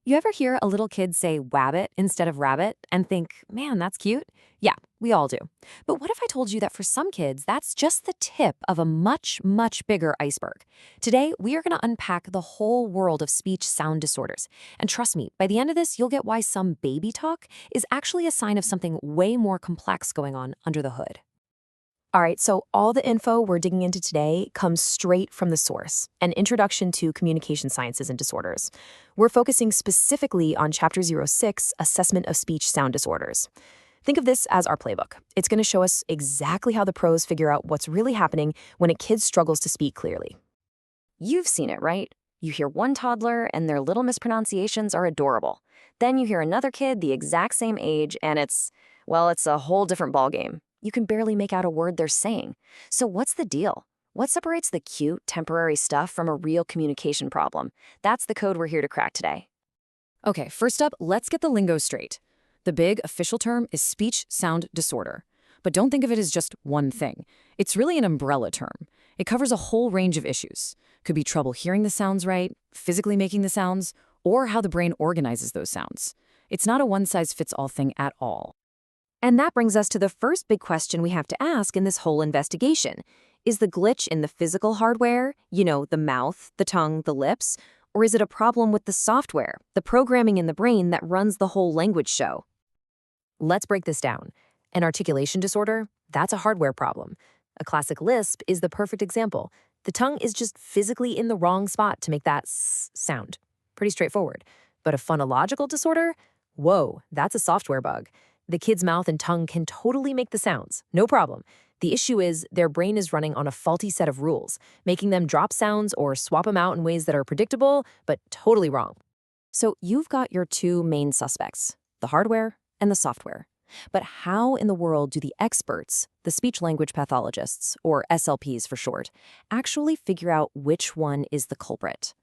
You ever hear a little kid say wabbit instead of rabbit and think, man, that's cute? Yeah, we all do. But what if I told you that for some kids, that's just the tip of a much, much bigger iceberg? Today, we are going to unpack the whole world of speech sound disorders. And trust me, by the end of this, you'll get why some baby talk is actually a sign of something way more complex going on under the hood. All right, so all the info we're digging into today comes straight from the source, an introduction to communication sciences and disorders. We're focusing specifically on Chapter 06, Assessment of Speech Sound Disorders. Think of this as our playbook. It's going to show us exactly how the pros figure out what's really happening when a kid struggles to speak clearly. You've seen it, right? You hear one toddler and their little mispronunciations are adorable. Then you hear another kid the exact same age and it's a whole different ballgame. You can barely make out a word they're saying. So what's the deal? What separates the cute, temporary stuff from a real communication problem? That's the code we're here to crack today. Okay, first up, let's get the lingo straight. The big official term is speech sound disorder. But don't think of it as just one thing. It's really an umbrella term. It covers a whole range of issues. Could be trouble hearing the sounds right, physically making the sounds, or how the brain organizes those sounds. It's not a one-size-fits-all thing at all. And that brings us to the first big question we have to ask in this whole investigation. Is the glitch in the physical hardware, the mouth, the tongue, the lips, or is it a problem with the software, the programming in the brain that runs the whole language show? Let's break this down. An articulation disorder, that's a hardware problem. A classic lisp is the perfect example. The tongue is just physically in the wrong spot to make that s sound. Pretty straightforward. But a phonological disorder? Whoa, that's a software bug. The kid's mouth and tongue can totally make the sounds, no problem. The issue is their brain is running on a faulty set of rules, making them drop sounds or swap them out in ways that are predictable, but totally wrong. So you've got your two main suspects, the hardware and the software. But how in the world do the experts, the speech-language pathologists, or SLPs for short, actually figure out which one is the culprit?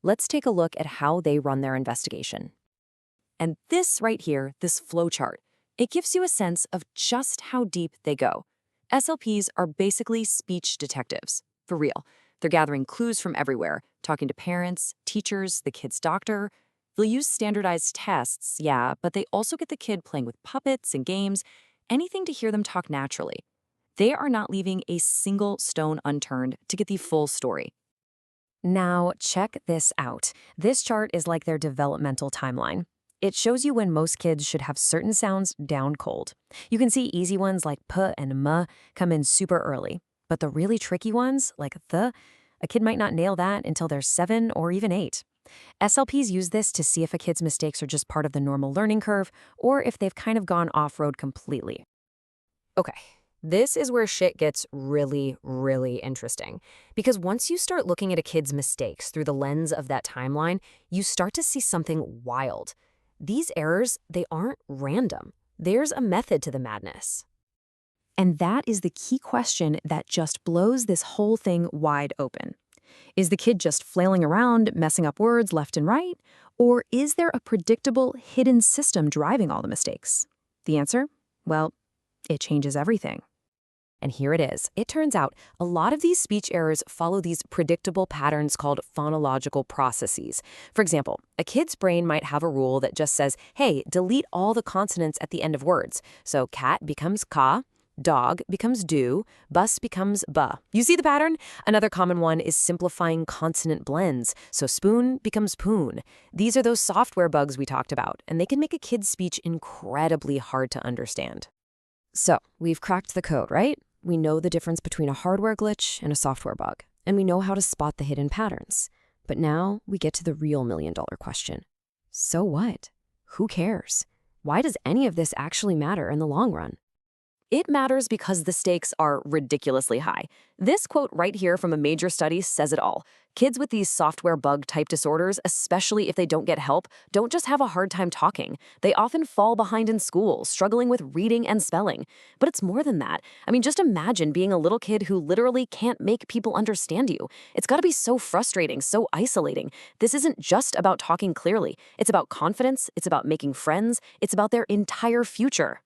Let's take a look at how they run their investigation. And this right here, this flowchart, it gives you a sense of just how deep they go. SLPs are basically speech detectives, for real. They're gathering clues from everywhere, talking to parents, teachers, the kid's doctor. They'll use standardized tests, yeah, but they also get the kid playing with puppets and games, anything to hear them talk naturally. They are not leaving a single stone unturned to get the full story. Now, check this out. This chart is like their developmental timeline. It shows you when most kids should have certain sounds down cold. You can see easy ones like p and m come in super early, but the really tricky ones, like a kid might not nail that until they're 7 or even 8. SLPs use this to see if a kid's mistakes are just part of the normal learning curve or if they've kind of gone off-road completely. Okay, this is where shit gets really, really interesting. Because once you start looking at a kid's mistakes through the lens of that timeline, you start to see something wild. These errors, they aren't random. There's a method to the madness. And that is the key question that just blows this whole thing wide open. Is the kid just flailing around, messing up words left and right? Or is there a predictable, hidden system driving all the mistakes? The answer? Well, it changes everything. And here it is. It turns out a lot of these speech errors follow these predictable patterns called phonological processes. For example, a kid's brain might have a rule that just says, hey, delete all the consonants at the end of words. So cat becomes ka, dog becomes do, bus becomes ba. You see the pattern? Another common one is simplifying consonant blends. So spoon becomes poon. These are those software bugs we talked about, and they can make a kid's speech incredibly hard to understand. So we've cracked the code, right? We know the difference between a hardware glitch and a software bug, and we know how to spot the hidden patterns. But now we get to the real million-dollar question. So what? Who cares? Why does any of this actually matter in the long run? It matters because the stakes are ridiculously high. This quote right here from a major study says it all. Kids with these software bug-type disorders, especially if they don't get help, don't just have a hard time talking. They often fall behind in school, struggling with reading and spelling. But it's more than that. I mean, just imagine being a little kid who literally can't make people understand you. It's got to be so frustrating, so isolating. This isn't just about talking clearly. It's about confidence. It's about making friends. It's about their entire future.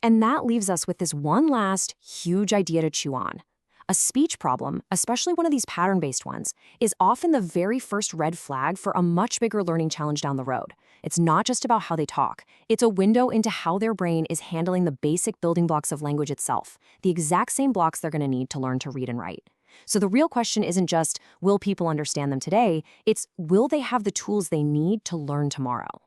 And that leaves us with this one last huge idea to chew on. A speech problem, especially one of these pattern-based ones, is often the very first red flag for a much bigger learning challenge down the road. It's not just about how they talk. It's a window into how their brain is handling the basic building blocks of language itself, the exact same blocks they're going to need to learn to read and write. So the real question isn't just, will people understand them today? It's, will they have the tools they need to learn tomorrow?